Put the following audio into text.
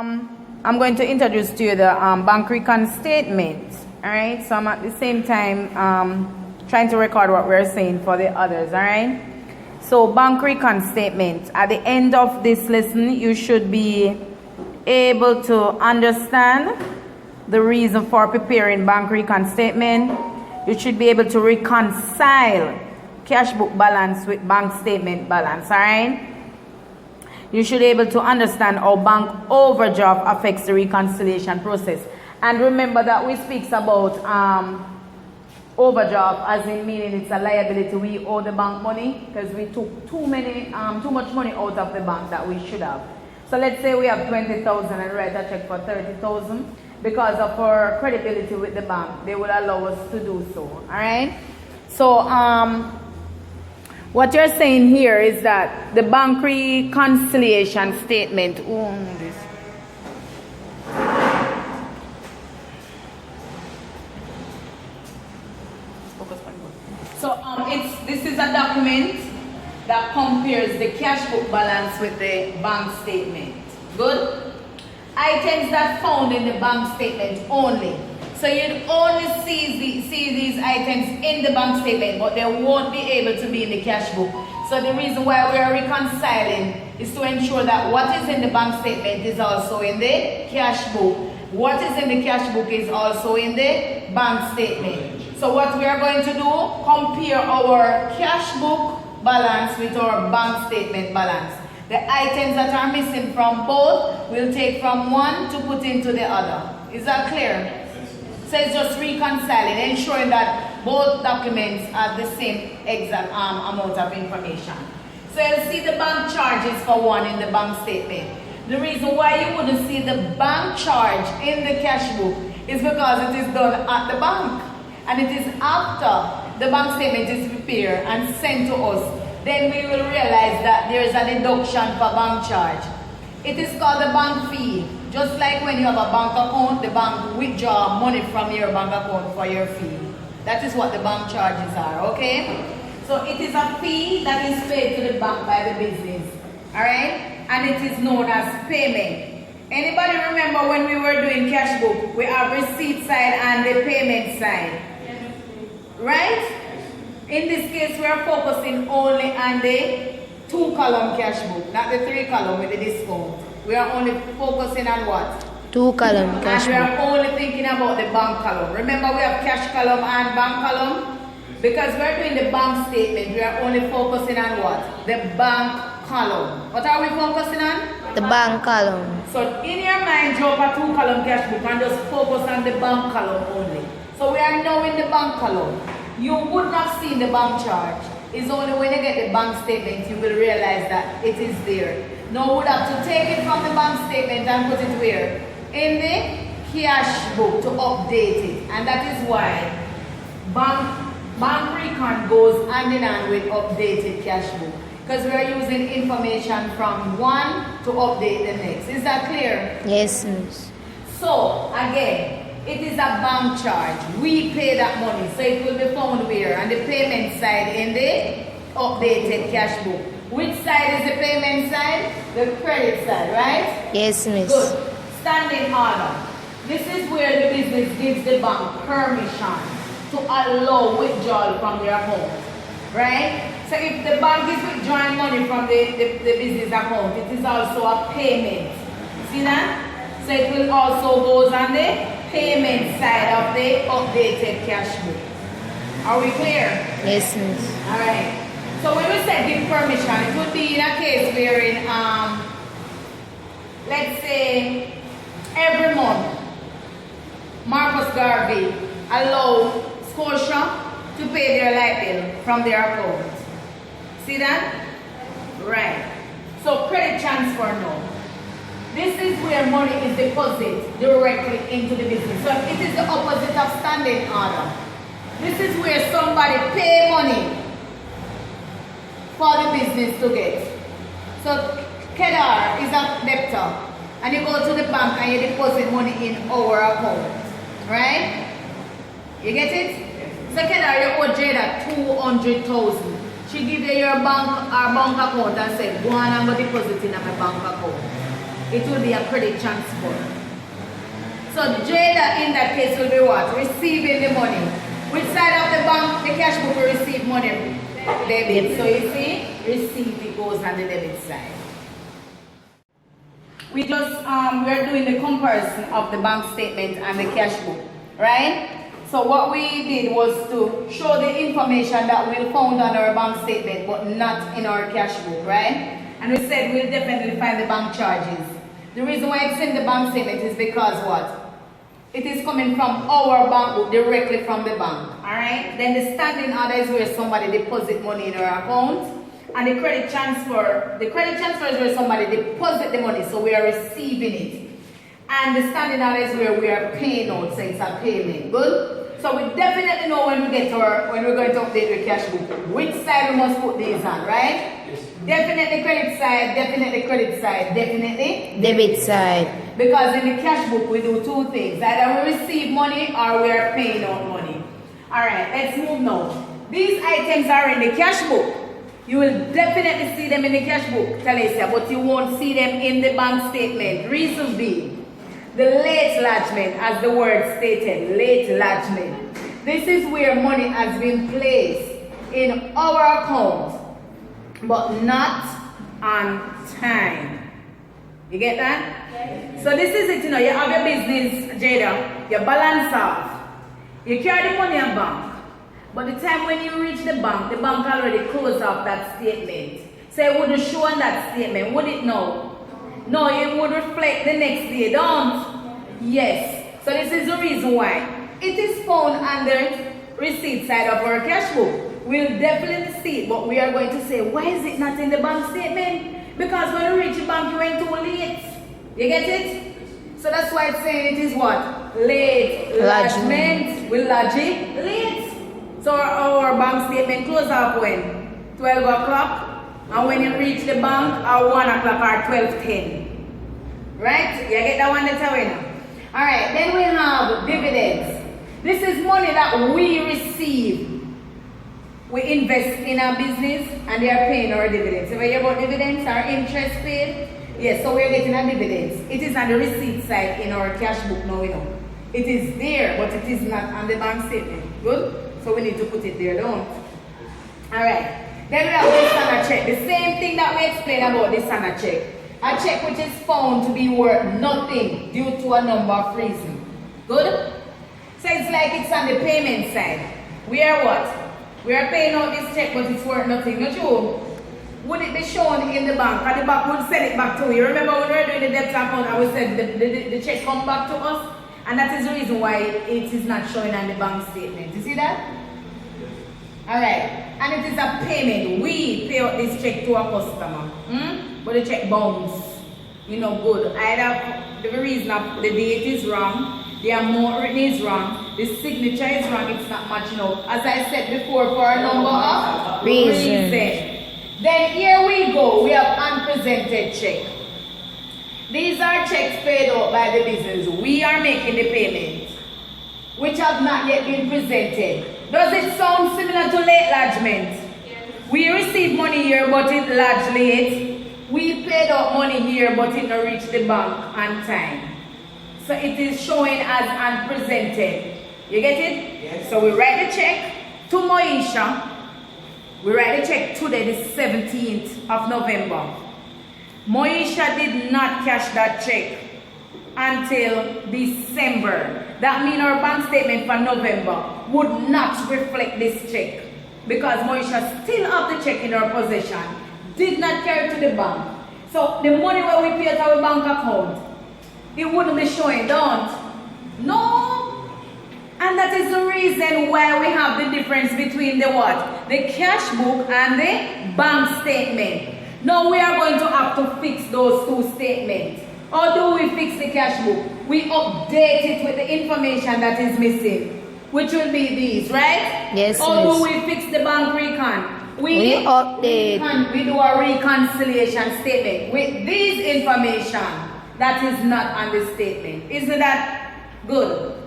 I'm going to introduce to you the bank recon statement. All right, so I'm at the same time trying to record what we're saying for the others. All right, so bank recon statement. At the end of this lesson, you should be able to understand the reason for preparing bank recon statement. You should be able to reconcile cash book balance with bank statement balance. All right. You should be able to understand how bank overdraft affects the reconciliation process. And remember that we speak about overdraft as in meaning it's a liability we owe the bank money because we took too much money out of the bank that we should have. So let's say we have 20,000 and write a check for 30,000. Because of our credibility with the bank, they will allow us to do so. All right. So what you're saying here is that the bank reconciliation statement. So this is a document that compares the cash book balance with the bank statement. Good. Items that found in the bank statement only. So you'd only see these items in the bank statement, but they won't be able to be in the cash book. So the reason why we are reconciling is to ensure that what is in the bank statement is also in the cash book. What is in the cash book is also in the bank statement. So what we are going to do, compare our cash book balance with our bank statement balance. The items that are missing from both, we'll take from one to put into the other. Is that clear? So it's just reconciling, ensuring that both documents have the same exact amount of information. So you'll see the bank charges for one in the bank statement. The reason why you wouldn't see the bank charge in the cash book is because it is done at the bank. And it is after the bank statement is prepared and sent to us, then we will realize that there is a deduction for bank charge. It is called the bank fee. Just like when you have a bank account, the bank withdraw money from your bank account for your fee. That is what the bank charges are, okay? So it is a fee that is paid to the bank by the business, all right? And it is known as payment. Anybody remember when we were doing cash book, we have receipt side and the payment side, right? In this case, we are focusing only on the 2-column cash book, not the 3-column with the discount. We are only focusing on what? 2-column cash book. And we are only thinking about the bank column. Remember, we have cash column and bank column? Because we are doing the bank statement, we are only focusing on what? The bank column. What are we focusing on? The bank column. So in your mind, drop a 2-column cash book and just focus on the bank column only. So we are now in the bank column. You would not see the bank charge. It's only when you get the bank statement you will realize that it is there. Now we would have to take it from the bank statement and put it where? In the cash book to update it. And that is why bank recon goes hand in hand with updated cash book. Because we are using information from one to update the next. Is that clear? Yes, miss. So again, it is a bank charge. We pay that money. So it will be found where? On the payment side in the updated cash book. Which side is the payment side? The credit side, right? Yes, miss. Good. Standing order. This is where the business gives the bank permission to allow withdrawal from their account. Right? So if the bank is withdrawing money from the business account, it is also a payment. See that? So it will also goes on the payment side of the updated cash book. Are we clear? Yes, miss. Alright. So when we say give permission, it would be in a case wherein, let's say, every month, Marcus Garvey allow Scotia to pay their light bill from their account. See that? Right. So credit transfer now. This is where money is deposited directly into the business. So it is the opposite of standing order. This is where somebody pay money for the business to get. So Kedar is a debtor and you go to the bank and you deposit money in our account. Right? You get it? So Kedar, you owe Jada 200,000. She give you your bank account and say, go on and go deposit in my bank account. it will be a credit transfer. So Jada in that case will be what? Receiving the money. Which side of the bank the cash book will receive money? Debit. So you see, receipt it goes on the debit side. We are doing the comparison of the bank statement and the cash book, right? So what we did was to show the information that we'll found on our bank statement but not in our cash book, right? And we said we'll definitely find the bank charges. The reason why it's in the bank statement is because what? It is coming from our bank book directly from the bank, alright? Then the standing order is where somebody deposit money in our account. And the credit transfer is where somebody deposit the money, so we are receiving it. And the standing order is where we are paying out, so it's a payment. Good? So we definitely know when we're going to update the cash book, which side we must put these on, right? Yes. Definitely credit side, definitely credit side, definitely Debit side. Because in the cash book we do two things. Either we receive money or we are paying out money. Alright, let's move now. These items are in the cash book. You will definitely see them in the cash book, Talisa, but you won't see them in the bank statement. Reason being, the late lodgement, as the word stated, late lodgement. This is where money has been placed in our account, but not on time. You get that? Yes. So this is it, you have your business, Jada, you balance off. You carry the money in bank. But the time when you reach the bank already closed off that statement. So it wouldn't show on that statement, would it no? No, it would reflect the next day, don't? Yes. So this is the reason why. It is found under receipt side of our cash book. We'll definitely see it, but we are going to say, why is it not in the bank statement? Because when you reach the bank, you went too late. You get it? So that's why it's saying it is what? Late. Lodgement. We lodge it late. So our bank statement closes up when? 12 o'clock. And when you reach the bank, at 1 o'clock or 12:10. Right? You get that one that's away now. Alright, then we have dividends. This is money that we receive. We invest in our business and they are paying our dividends. So when you hear about dividends, our interest paid? Yes, so we're getting our dividends. It is on the receipt side in our cash book now, It is there, but it is not on the bank statement. Good? So we need to put it there, don't? Alright. Then we have this on a check. The same thing that we explained about this on a check. A check which is found to be worth nothing due to a number of reasons. Good? So it's like it's on the payment side. We are what? We are paying out this check but it's worth nothing. Not true? Would it be shown in the bank? And the bank would send it back to you. Remember when we were doing the debt account and we said the check come back to us? And that is the reason why it is not showing on the bank statement. You see that? Alright. And it is a payment. We pay out this check to a customer. But the check bounce. Good. Either the reason of the date is wrong, the amount written is wrong, the signature is wrong, it's not matching up. As I said before, for a number of reasons. Then here we go. We have unpresented check. These are checks paid out by the business. We are making the payment, which have not yet been presented. Does it sound similar to late lodgement? Yes. We received money here, but it lodged late. We paid out money here, but it not reached the bank on time. So it is showing as unpresented. You get it? Yes. So we write the check to Moisha. We write the check today, the 17th of November. Moisha did not cash that check until December. That means our bank statement for November would not reflect this check because Moisha still have the check in her possession, did not carry to the bank. So the money where we pay to our bank account, it wouldn't be showing, don't? No. And that is the reason why we have the difference between the what? The cash book and the bank statement. Now we are going to have to fix those two statements. How do we fix the cash book? We update it with the information that is missing, which will be these, right? Yes. How do we fix the bank recon? We update. We do a reconciliation statement with this information that is not on the statement. Isn't that good?